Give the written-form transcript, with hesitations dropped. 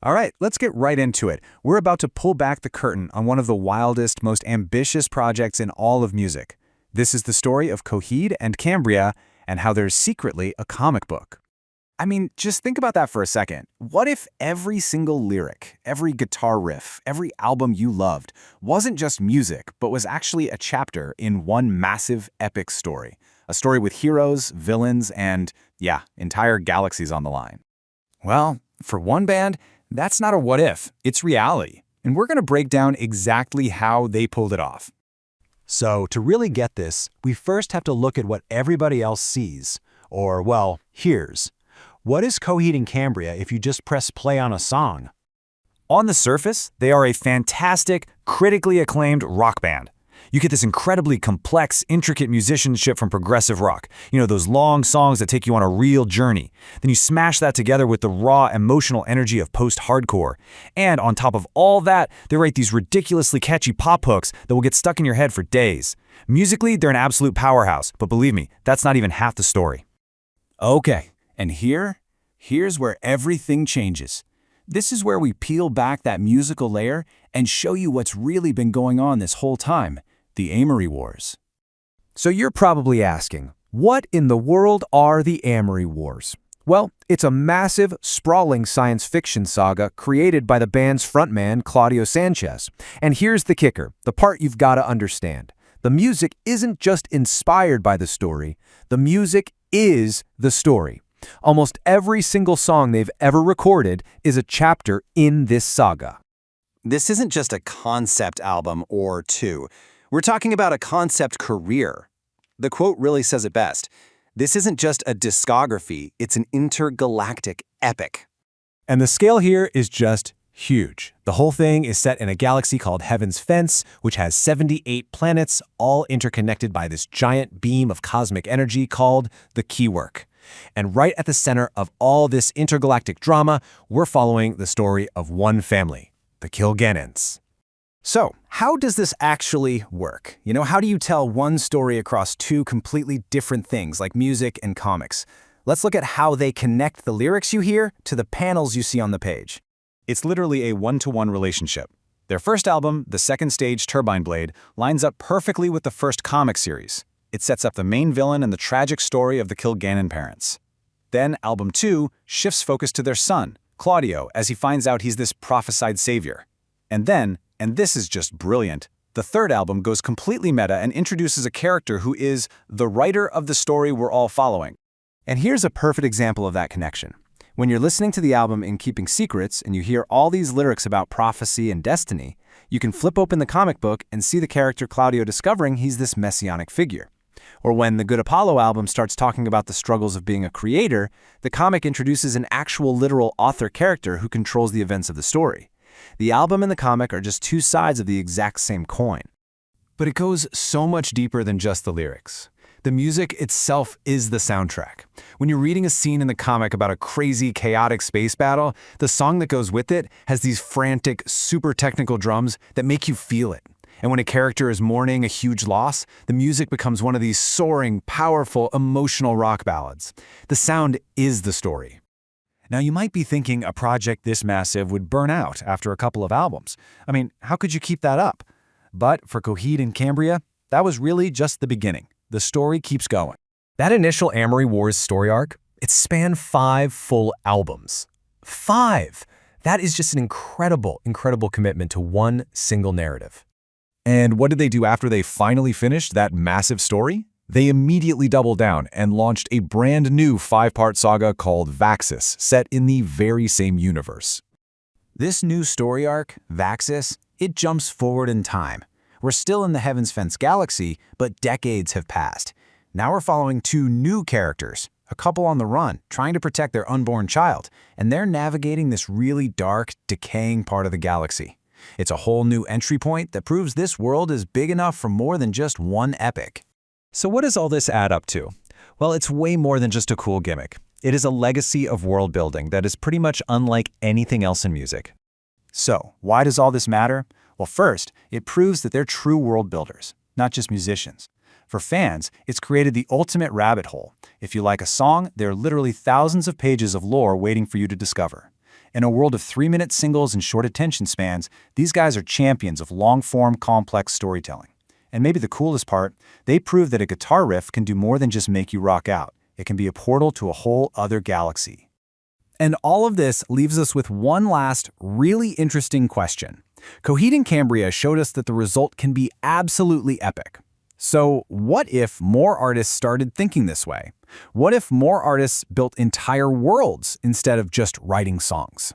All right, let's get right into it. We're about to pull back the curtain on one of the wildest, most ambitious projects in all of music. This is the story of Coheed and Cambria and how there's secretly a comic book. I mean, just think about that for a second. What if every single lyric, every guitar riff, every album you loved wasn't just music, but was actually a chapter in one massive, epic story? A story with heroes, villains, and, yeah, entire galaxies on the line. Well, for one band, that's not a what if, it's reality. And we're going to break down exactly how they pulled it off. So, to really get this, we first have to look at what everybody else sees, or, well, hears. What is Coheed and Cambria if you just press play on a song? On the surface, they are a fantastic, critically acclaimed rock band. You get this incredibly complex, intricate musicianship from progressive rock. You know, those long songs that take you on a real journey. Then you smash that together with the raw, emotional energy of post-hardcore. And on top of all that, they write these ridiculously catchy pop hooks that will get stuck in your head for days. Musically, they're an absolute powerhouse, but believe me, that's not even half the story. Okay, and here's where everything changes. This is where we peel back that musical layer and show you what's really been going on this whole time. The Amory Wars. So you're probably asking, what in the world are the Amory Wars? Well, it's a massive, sprawling science fiction saga created by the band's frontman, Claudio Sanchez. And here's the kicker, the part you've got to understand. The music isn't just inspired by the story, the music is the story. Almost every single song they've ever recorded is a chapter in this saga. This isn't just a concept album or two. We're talking about a concept career. The quote really says it best. This isn't just a discography, it's an intergalactic epic. And the scale here is just huge. The whole thing is set in a galaxy called Heaven's Fence, which has 78 planets, all interconnected by this giant beam of cosmic energy called the Keywork. And right at the center of all this intergalactic drama, we're following the story of one family, the Kilgannons. So, how does this actually work? You know, how do you tell one story across two completely different things like music and comics? Let's look at how they connect the lyrics you hear to the panels you see on the page. It's literally a one-to-one relationship. Their first album, The Second Stage Turbine Blade, lines up perfectly with the first comic series. It sets up the main villain and the tragic story of the Kilgannon parents. Then, album 2 shifts focus to their son, Claudio, as he finds out he's this prophesied savior. And then, and this is just brilliant, the third album goes completely meta and introduces a character who is the writer of the story we're all following. And here's a perfect example of that connection. When you're listening to the album in Keeping Secrets and you hear all these lyrics about prophecy and destiny, you can flip open the comic book and see the character Claudio discovering he's this messianic figure. Or when the Good Apollo album starts talking about the struggles of being a creator, the comic introduces an actual literal author character who controls the events of the story. The album and the comic are just two sides of the exact same coin. But it goes so much deeper than just the lyrics. The music itself is the soundtrack. When you're reading a scene in the comic about a crazy, chaotic space battle, the song that goes with it has these frantic, super technical drums that make you feel it. And when a character is mourning a huge loss, the music becomes one of these soaring, powerful, emotional rock ballads. The sound is the story. Now, you might be thinking a project this massive would burn out after a couple of albums. I mean, how could you keep that up? But for Coheed and Cambria, that was really just the beginning. The story keeps going. That initial Amory Wars story arc, it spanned 5 full albums. 5! That is just an incredible, incredible commitment to one single narrative. And what did they do after they finally finished that massive story? They immediately doubled down and launched a brand new 5-part saga called Vaxis, set in the very same universe. This new story arc, Vaxis, it jumps forward in time. We're still in the Heaven's Fence galaxy, but decades have passed. Now we're following 2 new characters, a couple on the run, trying to protect their unborn child, and they're navigating this really dark, decaying part of the galaxy. It's a whole new entry point that proves this world is big enough for more than just one epic. So what does all this add up to? Well, it's way more than just a cool gimmick. It is a legacy of world building that is pretty much unlike anything else in music. So, why does all this matter? Well, first, it proves that they're true world builders, not just musicians. For fans, it's created the ultimate rabbit hole. If you like a song, there are literally thousands of pages of lore waiting for you to discover. In a world of 3-minute singles and short attention spans, these guys are champions of long-form, complex storytelling. And maybe the coolest part, they prove that a guitar riff can do more than just make you rock out. It can be a portal to a whole other galaxy. And all of this leaves us with one last, really interesting question. Coheed and Cambria showed us that the result can be absolutely epic. So what if more artists started thinking this way? What if more artists built entire worlds instead of just writing songs?